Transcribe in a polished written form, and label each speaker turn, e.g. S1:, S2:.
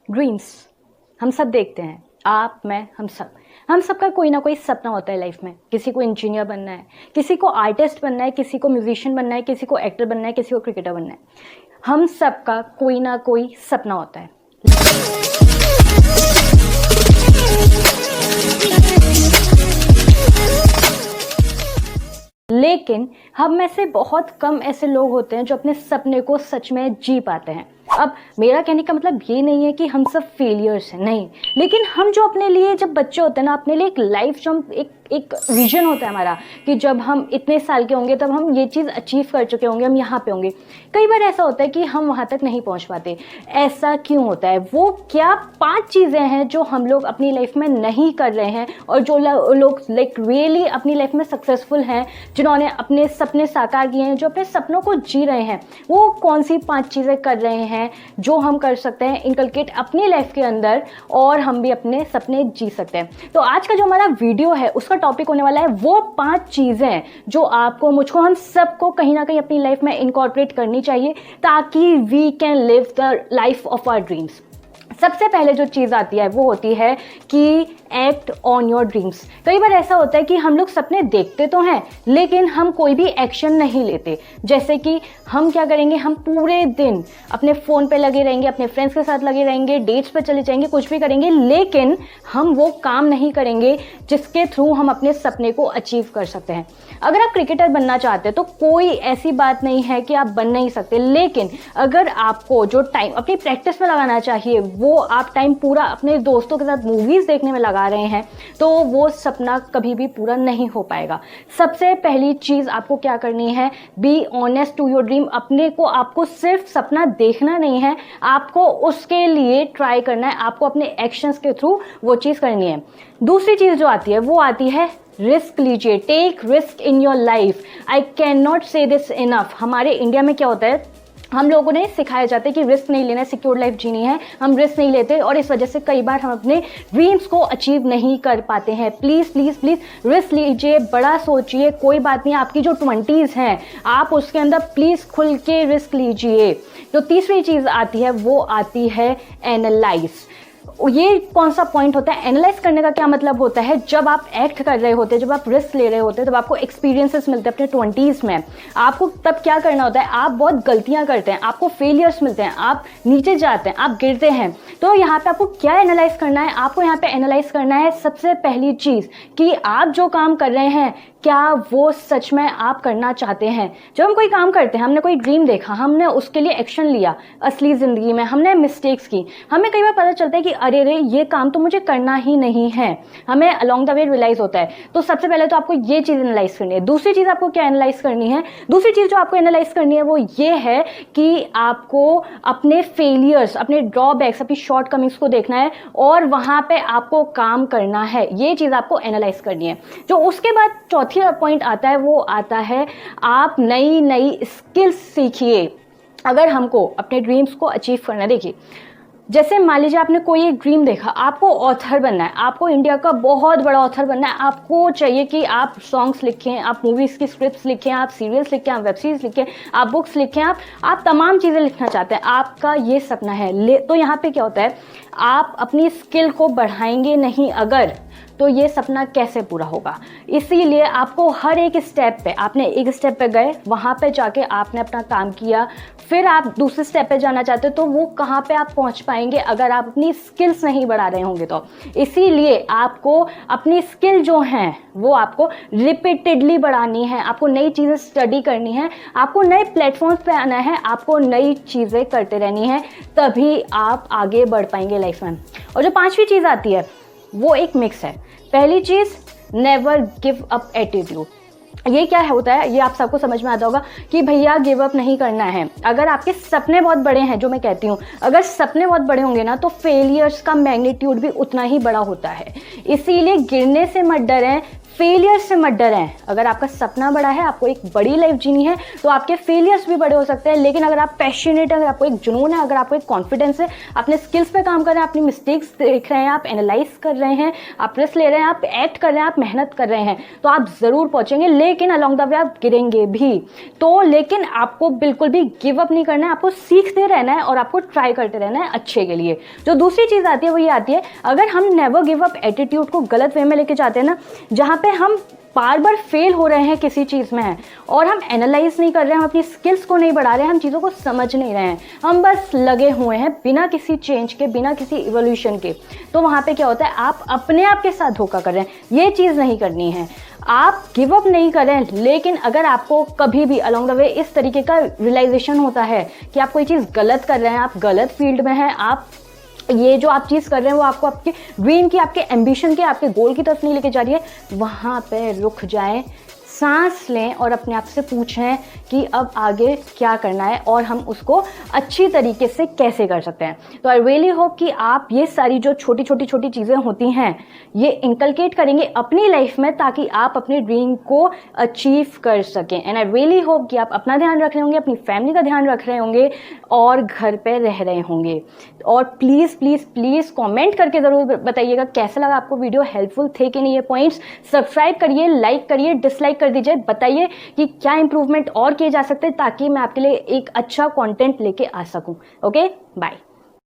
S1: Dreams हम सब देखते हैं, आप, मैं, हम सब का कोई ना कोई सपना होता है लाइफ में। किसी को इंजीनियर बनना है, किसी को आर्टिस्ट बनना है, किसी को म्यूजिशियन बनना है, किसी को एक्टर बनना है, किसी को क्रिकेटर बनना है। हम सब का कोई ना कोई सपना होता है। लेकिन हम में से बहुत कम ऐसे लोग होते हैं जो अपने सपने को सच में जी पाते हैं। अब मेरा कहने का मतलब ये नहीं है कि हम सब फेलियर्स हैं, नहीं, लेकिन हम जो अपने लिए जब बच्चे होते हैं ना, अपने लिए एक लाइफ जो हम एक विजन होता है हमारा कि जब हम इतने साल के होंगे तब हम ये चीज़ अचीव कर चुके होंगे, हम यहाँ पे होंगे। कई बार ऐसा होता है कि हम वहाँ तक नहीं पहुँच पाते। ऐसा क्यों होता है? वो क्या 5 चीज़ें हैं जो हम लोग अपनी लाइफ में नहीं कर रहे हैं और जो लोग लाइक रियली अपनी लाइफ में सक्सेसफुल हैं, जिन्होंने अपने सपने साकार किए हैं, जो अपने सपनों को जी रहे हैं, वो कौन सी 5 चीज़ें कर रहे हैं जो हम कर सकते हैं इनकलकेट अपनी लाइफ के अंदर और हम भी अपने सपने जी सकते हैं। तो आज का जो हमारा वीडियो है उसका टॉपिक होने वाला है वो 5 चीज़ें जो आपको, मुझको, हम सबको कहीं ना कहीं अपनी लाइफ में इनकॉर्पोरेट करनी चाहिए ताकि we can live the life of our dreams. सबसे पहले जो चीज़ आती है वो होती है कि एक्ट ऑन योर ड्रीम्स। कई बार ऐसा होता है कि हम लोग सपने देखते तो हैं लेकिन हम कोई भी एक्शन नहीं लेते। जैसे कि हम क्या करेंगे, हम पूरे दिन अपने फ़ोन पे लगे रहेंगे, अपने फ्रेंड्स के साथ लगे रहेंगे, डेट्स पे चले जाएंगे, कुछ भी करेंगे, लेकिन हम वो काम नहीं करेंगे जिसके थ्रू हम अपने सपने को अचीव कर सकते हैं। अगर आप क्रिकेटर बनना चाहते हैं तो कोई ऐसी बात नहीं है कि आप बन नहीं सकते, लेकिन अगर आपको जो टाइम अपनी प्रैक्टिस में लगाना चाहिए वो आप टाइम पूरा अपने दोस्तों के साथ मूवीज़ देखने में लगा रहे हैं तो वो सपना कभी भी पूरा नहीं हो पाएगा। सबसे पहली चीज़ आपको क्या करनी है, be honest to your dream. अपने को, आपको सिर्फ सपना देखना नहीं है, आपको उसके लिए ट्राई करना है, आपको अपने एक्शंस के थ्रू वो चीज़ करनी है। दूसरी चीज़ जो आती है वो आती है रिस्क लीजिए। Take risk in your life. I can not say this enough. हमारे इंडिया में क्या होता है, हम लोगों ने सिखाया जाता है कि रिस्क नहीं लेना है, सिक्योर लाइफ जीनी है, हम रिस्क नहीं लेते और इस वजह से कई बार हम अपने ड्रीम्स को अचीव नहीं कर पाते हैं। प्लीज़ प्लीज़ प्लीज़ रिस्क लीजिए, बड़ा सोचिए। कोई बात नहीं, आपकी जो 20s हैं आप उसके अंदर प्लीज़ खुल के रिस्क लीजिए। जो तीसरी चीज़ आती है वो आती है एनालाइज। ये कौन सा पॉइंट होता है? एनालाइज करने का क्या मतलब होता है, जब आप एक्ट कर रहे होते हैं, जब आप रिस्क ले रहे होते हैं, तब आपको एक्सपीरियंसेस मिलते हैं अपने 20s में। आपको तब क्या करना होता है, आप बहुत गलतियां करते हैं, आपको फेलियर्स मिलते हैं, आप नीचे जाते हैं, आप गिरते हैं। तो यहाँ पे आपको क्या एनालाइज करना है? आपको यहाँ पे एनालाइज करना है सबसे पहली चीज़ कि आप जो काम कर रहे हैं क्या वो सच में आप करना चाहते हैं। जब हम कोई काम करते हैं, हमने कोई ड्रीम देखा, हमने उसके लिए एक्शन लिया, असली ज़िंदगी में हमने मिस्टेक्स की, हमें कई बार पता चलता है कि अरे रे ये काम तो मुझे करना ही नहीं है, हमें अलोंग द वे रियलाइज़ होता है। तो सबसे पहले तो आपको ये चीज़ एनालाइज करनी है। दूसरी चीज़ आपको क्या एनालाइज करनी है? दूसरी चीज़ जो आपको एनालाइज करनी है वो ये है कि आपको अपने फेलियर्स, अपने ड्रॉबैक्स, अपनी शॉर्टकमिंग्स को देखना है और वहाँ पे आपको काम करना है। ये चीज़ आपको एनालाइज करनी है। जो उसके बाद चौथी पॉइंट आता है वो आता है आप नई नई स्किल्स सीखिए। अगर हमको अपने ड्रीम्स को अचीव करना, देखिए जैसे मान लीजिए आपने कोई एक ड्रीम देखा, आपको ऑथर बनना है, आपको इंडिया का बहुत बड़ा ऑथर बनना है, आपको चाहिए कि आप सॉन्ग्स लिखें, आप मूवीज़ की स्क्रिप्ट्स लिखें, आप सीरियल्स लिखें, आप वेब सीरीज लिखें, आप बुक्स लिखें, आप तमाम चीज़ें लिखना चाहते हैं, आपका ये सपना है। तो यहाँ पे क्या होता है, आप अपनी स्किल को बढ़ाएंगे नहीं अगर, तो ये सपना कैसे पूरा होगा? इसीलिए आपको हर एक स्टेप पे, आपने एक स्टेप पे गए, वहाँ पे जाके आपने अपना काम किया, फिर आप दूसरे स्टेप पे जाना चाहते हो तो वो कहाँ पे आप पहुँच पाएंगे अगर आप अपनी स्किल्स नहीं बढ़ा रहे होंगे तो। इसीलिए आपको अपनी स्किल जो हैं वो आपको रिपीटेडली बढ़ानी है, आपको नई चीज़ें स्टडी करनी है, आपको नए प्लेटफॉर्म्स पे आना है, आपको नई चीज़ें करते रहनी है, तभी आप आगे बढ़ पाएंगे लाइफ में। और जो 5वीं चीज़ आती है वो एक मिक्स है। पहली चीज़, नेवर गिव अप एटीट्यूड। ये क्या होता है, ये आप सबको समझ में आता होगा कि भैया गिव अप नहीं करना है। अगर आपके सपने बहुत बड़े हैं, जो मैं कहती हूँ, अगर सपने बहुत बड़े होंगे ना तो फेलियर्स का मैग्नीट्यूड भी उतना ही बड़ा होता है। इसीलिए गिरने से मत डरें, फेलियर से मत डरें। अगर आपका सपना बड़ा है, आपको एक बड़ी लाइफ जीनी है, तो आपके फेलियर्स भी बड़े हो सकते हैं। लेकिन अगर आप पैशनेट हैं, अगर आपको एक जुनून है, अगर आपको एक कॉन्फिडेंस है, अपने स्किल्स पे काम कर रहे हैं, अपनी मिस्टेक्स देख रहे हैं, आप एनालाइज कर रहे हैं, आप रिस्क ले रहे हैं, आप एक्ट कर रहे हैं, आप मेहनत कर रहे हैं, तो आप ज़रूर पहुँचेंगे। लेकिन अलॉन्ग द वे आप गिरेंगे भी, तो लेकिन आपको बिल्कुल भी गिव अप नहीं करना है, आपको सीखते रहना है और आपको ट्राई करते रहना है अच्छे के लिए। जो दूसरी चीज़ आती है वो ये आती है, अगर हम नेवर गिव अप एटीट्यूड को गलत वे में लेके जाते हैं ना, जहाँ पे हम बार बार फेल हो रहे हैं किसी चीज़ में हैं और हम एनालाइज नहीं कर रहे हैं, हम अपनी स्किल्स को नहीं बढ़ा रहे हैं, हम चीज़ों को समझ नहीं रहे हैं, हम बस लगे हुए हैं बिना किसी चेंज के, बिना किसी इवोल्यूशन के, तो वहाँ पे क्या होता है, आप अपने आप के साथ धोखा कर रहे हैं। ये चीज़ नहीं करनी है। आप गिव अप नहीं करें, लेकिन अगर आपको कभी भी अलॉन्ग द वे इस तरीके का रियलाइजेशन होता है कि आप कोई चीज़ गलत कर रहे हैं, आप गलत फील्ड में हैं, आप ये जो आप चीज़ कर रहे हैं वो आपको आपके ड्रीम की, आपके एम्बिशन के, आपके गोल की तरफ नहीं लेके जा रही है, वहाँ पे रुक जाएं, सांस लें और अपने आप से पूछें कि अब आगे क्या करना है और हम उसको अच्छी तरीके से कैसे कर सकते हैं। तो आई रियली होप कि आप ये सारी जो छोटी छोटी चीज़ें होती हैं ये इंकलकेट करेंगे अपनी लाइफ में, ताकि आप अपने ड्रीम को अचीव कर सकें। एंड आई रियली होप कि आप अपना ध्यान रख रहे होंगे, अपनी फैमिली का ध्यान रख रहे होंगे और घर पे रह रहे होंगे। और प्लीज़ प्लीज़ प्लीज़ कमेंट करके ज़रूर बताइएगा कैसा लगा आपको वीडियो, हेल्पफुल थे कि नहीं ये पॉइंट्स। सब्सक्राइब करिए, लाइक करिए, डिसलाइक कर दीजिए, बताइए कि क्या इंप्रूवमेंट और किए जा सकते हैं ताकि मैं आपके लिए एक अच्छा कंटेंट लेके आ सकूं। Okay, bye.